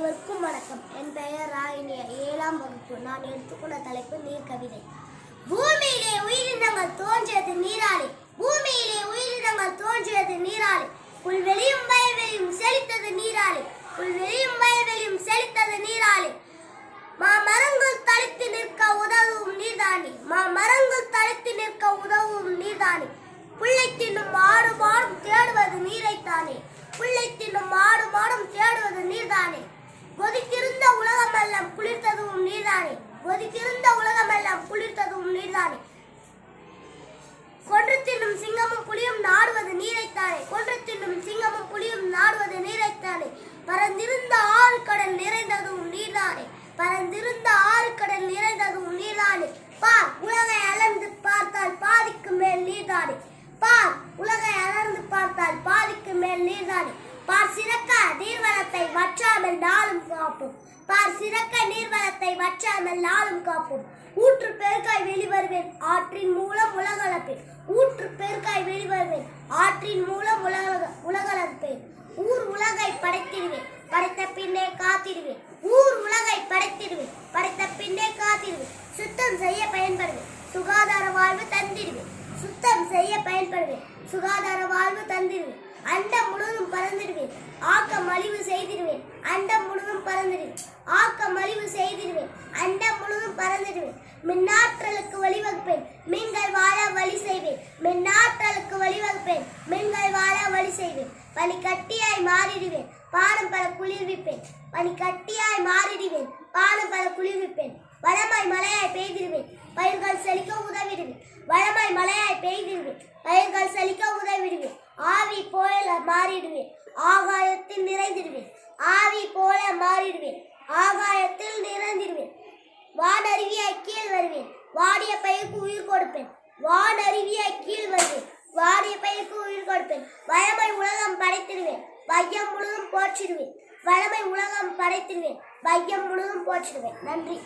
அனைவருக்கும் வணக்கம். என் பெயர் ராகினி, 7ஆம் வகுப்பு. நான் எடுத்துக்கொண்ட தலைப்பு நீர் கவிதை. பூமியிலே உயிரினங்கள் தோன்றியது நீராலே, பூமியிலே உயிரினங்கள் தோன்றியது நீராலே, புல்வெளியும் வயல்வெளியும் செழித்தது நீராலே, புல்வெளியும் வயல்வெளியும் செழித்தது நீராலே, மாமரங்கள் தழைத்து நிற்க உதவும் நீர்தானே, மாமரங்கள் தழைத்து நிற்க உதவும் நீர்தானே, புல்லை தின்னும் ஆடு மாடும் தேடுவது நீரைத்தானே, புல்லை தின்னும் ஆடு மாடும் தேடுவது நீர்தானே, கொதிக்கிருந்த உலகமெல்லாம் குளிர்த்ததும் நீர்தானே, கொதிக்கிருந்த உலகமெல்லாம் குளிர்த்ததும் நீர்தானே, கொன்று தின்னும் சிங்கமும் புலியும் நாடுவது நீரைத்தானே, கொன்று தின்னும் சிங்கமும் புலியும் நாடுவது நீரைத்தானே, பரந்திருந்த ஆறு கடல் நிறைந்ததும் நீர்தானே, பரந்திருந்த ஆறு கடல் நிறைந்ததும் நீர்தானே, பார் உலகை அளந்து பார்த்தால் பாதிக்கு மேல் நீர்தானே, பார் உலகை அளந்து பார்த்தால் பாதிக்கு மேல் நீர்தானே, பார் சிறக்க நீர்வளத்தை வற்றாமல் நாளும் காப்போம், பார் சிறக்க நீர்வளத்தை வற்றாமல் நாளும் காப்போம், ஊற்று பெருக்காய் வெளிவருவேன் ஆற்றின் மூலம் உலகளப்பேன், ஊற்று பெருக்காய் வெளிவருவேன் ஆற்றின் மூலம் உலகளப்பேன், ஊர் உலகை படைத்திடுவேன் படைத்த பின்னே காத்திடுவேன், ஊர் உலகை படைத்திடுவேன் படைத்த பின்னே காத்திடுவேன், சுத்தம் செய்ய பயன்படுவேன் சுகாதார வாழ்வு தந்திடுவேன், சுத்தம் செய்ய பயன்படுவேன் சுகாதார வாழ்வு தந்திடுவேன், அண்டம் முழுவதும் பறந்துடுவேன் ஆக்கம் அழிவு செய்திடுவேன், அண்டம் முழுவதும் பறந்துடுவேன் ஆக்கம் அழிவு செய்திடுவேன், அண்டம் முழுவதும் பறந்துடுவேன், மின்னாற்றலுக்கு வழிவகுப்பேன் மீன்கள் வாழ வழி செய்வேன், மின்னாற்றலுக்கு வழிவகுப்பேன் மீன்கள் வாழ வழி செய்வேன், பனி கட்டியாய் மாறிடுவேன் பானம் பல குளிர்விப்பேன், பனி கட்டியாய் மாறிடுவேன் பானம் பல குளிர்விப்பேன், வளமாய் மழையாய் பெய்திடுவேன் பயிர்கள் செழிக்க உதவிடுவேன், வளமாய் மழையாய் பெய்திடுவேன் பயிர்கள் செழிக்க உதவிடுவேன், ஆவி போல மாறிடுவேன் ஆகாயத்தில் நிறைந்திடுவேன், ஆவி போல மாறிடுவேன் ஆகாயத்தில் நிறைந்திடுவேன், வானருவியாய் கீழ் வருவேன் வாடிய பயிருக்கு உயிர் கொடுப்பேன், வானருவியாய் கீழ் வருவேன் வாடிய பயிருக்கு உயிர் கொடுப்பேன், வளமை உலகம் படைத்திடுவேன் வையம் முழுவதும் போற்றிடுவேன், வளமை உலகம் படைத்திடுவேன் வையம் முழுவதும் போற்றிடுவேன். நன்றி.